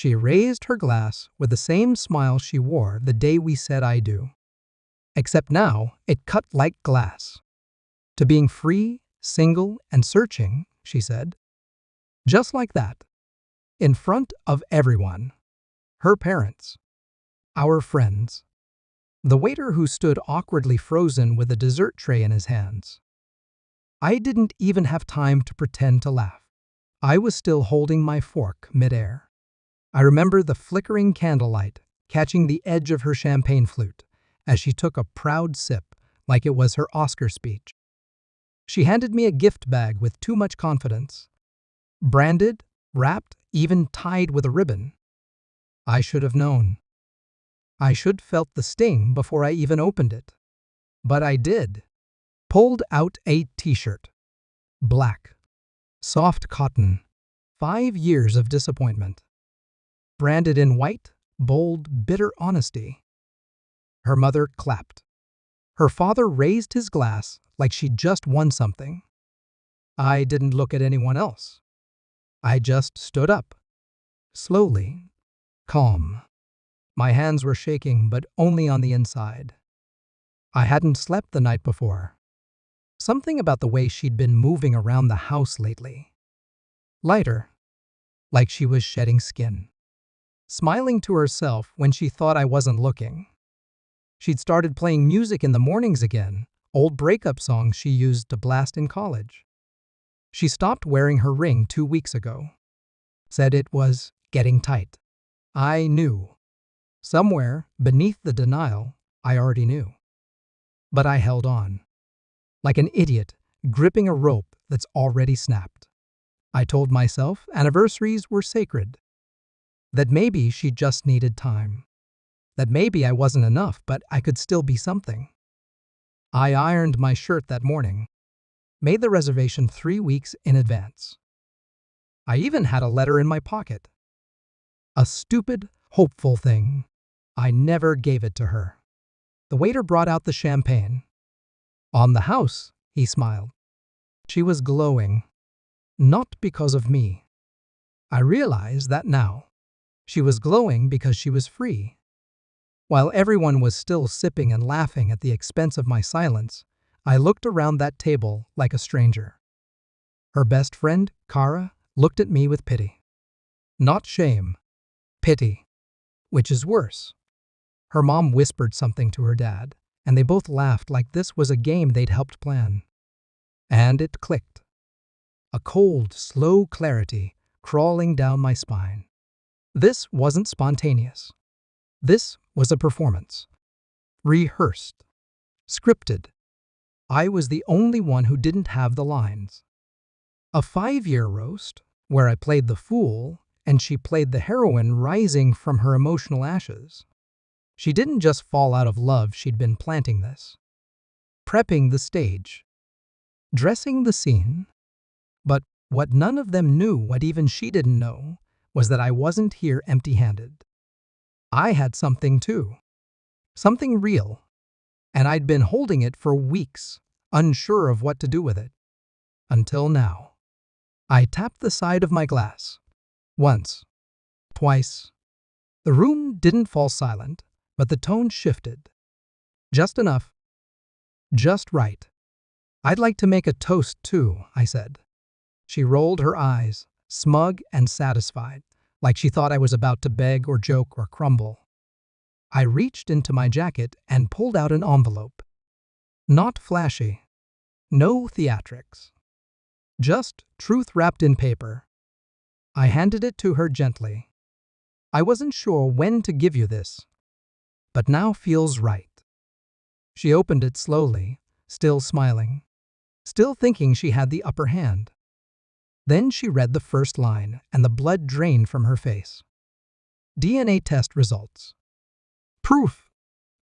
She raised her glass with the same smile she wore the day we said I do. Except now, it cut like glass. To being free, single, and searching, she said. Just like that. In front of everyone. Her parents. Our friends. The waiter who stood awkwardly frozen with a dessert tray in his hands. I didn't even have time to pretend to laugh. I was still holding my fork midair. I remember the flickering candlelight catching the edge of her champagne flute as she took a proud sip like it was her Oscar speech. She handed me a gift bag with too much confidence. Branded, wrapped, even tied with a ribbon. I should have known. I should felt the sting before I even opened it. But I did. Pulled out a t-shirt. Black. Soft cotton. 5 years of disappointment. Branded in white, bold, bitter honesty. Her mother clapped. Her father raised his glass like she'd just won something. I didn't look at anyone else. I just stood up. Slowly. Calm. My hands were shaking, but only on the inside. I hadn't slept the night before. Something about the way she'd been moving around the house lately. Lighter. Like she was shedding skin. Smiling to herself when she thought I wasn't looking. She'd started playing music in the mornings again, old breakup songs she used to blast in college. She stopped wearing her ring 2 weeks ago. Said it was getting tight. I knew. Somewhere, beneath the denial, I already knew. But I held on. Like an idiot, gripping a rope that's already snapped. I told myself anniversaries were sacred. That maybe she just needed time. That maybe I wasn't enough, but I could still be something. I ironed my shirt that morning. Made the reservation 3 weeks in advance. I even had a letter in my pocket. A stupid, hopeful thing. I never gave it to her. The waiter brought out the champagne. On the house, he smiled. She was glowing. Not because of me. I realize that now. She was glowing because she was free. While everyone was still sipping and laughing at the expense of my silence, I looked around that table like a stranger. Her best friend, Kara, looked at me with pity. Not shame. Pity. Which is worse. Her mom whispered something to her dad, and they both laughed like this was a game they'd helped plan. And it clicked. A cold, slow clarity crawling down my spine. This wasn't spontaneous. This was a performance. Rehearsed. Scripted. I was the only one who didn't have the lines. A 5-year roast, where I played the fool and she played the heroine rising from her emotional ashes. She didn't just fall out of love, she'd been planting this. Prepping the stage. Dressing the scene. But what none of them knew, what even she didn't know, was that I wasn't here empty-handed. I had something too. Something real. And I'd been holding it for weeks, unsure of what to do with it. Until now. I tapped the side of my glass. Once. Twice. The room didn't fall silent, but the tone shifted. Just enough. Just right. I'd like to make a toast too, I said. She rolled her eyes, smug and satisfied, like she thought I was about to beg or joke or crumble. I reached into my jacket and pulled out an envelope. Not flashy. No theatrics. Just truth wrapped in paper. I handed it to her gently. I wasn't sure when to give you this, but now feels right. She opened it slowly, still smiling, still thinking she had the upper hand. Then she read the first line, and the blood drained from her face. DNA test results. Proof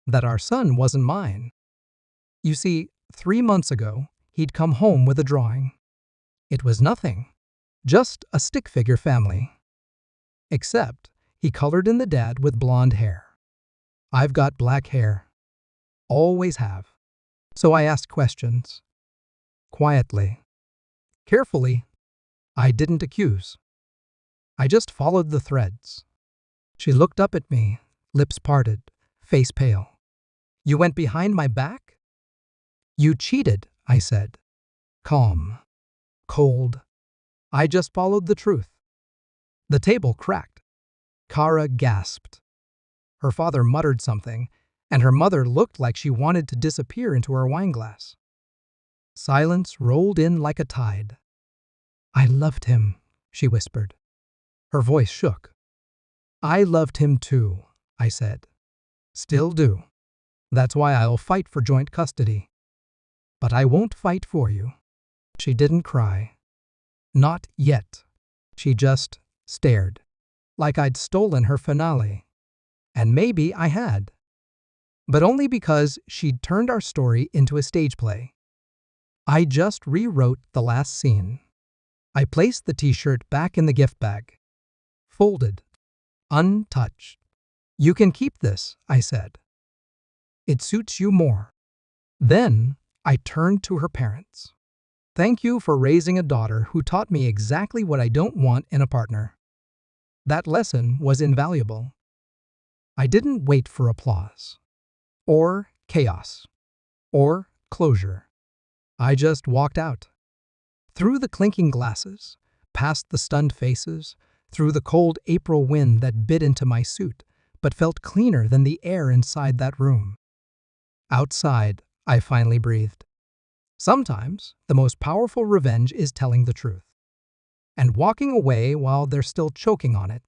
that our son wasn't mine. You see, 3 months ago, he'd come home with a drawing. It was nothing, just a stick figure family. Except he colored in the dad with blonde hair. I've got black hair. Always have. So I asked questions. Quietly. Carefully. I didn't accuse. I just followed the threads. She looked up at me, lips parted, face pale. You went behind my back? You cheated, I said. Calm. Cold. I just followed the truth. The table cracked. Kara gasped. Her father muttered something, and her mother looked like she wanted to disappear into her wineglass. Silence rolled in like a tide. I loved him, she whispered. Her voice shook. I loved him too, I said. Still do. That's why I'll fight for joint custody. But I won't fight for you. She didn't cry. Not yet. She just stared, like I'd stolen her finale. And maybe I had. But only because she'd turned our story into a stage play. I just rewrote the last scene. I placed the t-shirt back in the gift bag. Folded. Untouched. You can keep this, I said. It suits you more. Then I turned to her parents. Thank you for raising a daughter who taught me exactly what I don't want in a partner. That lesson was invaluable. I didn't wait for applause, or chaos, or closure. I just walked out. Through the clinking glasses, past the stunned faces, through the cold April wind that bit into my suit, but felt cleaner than the air inside that room. Outside, I finally breathed. Sometimes, the most powerful revenge is telling the truth. And walking away while they're still choking on it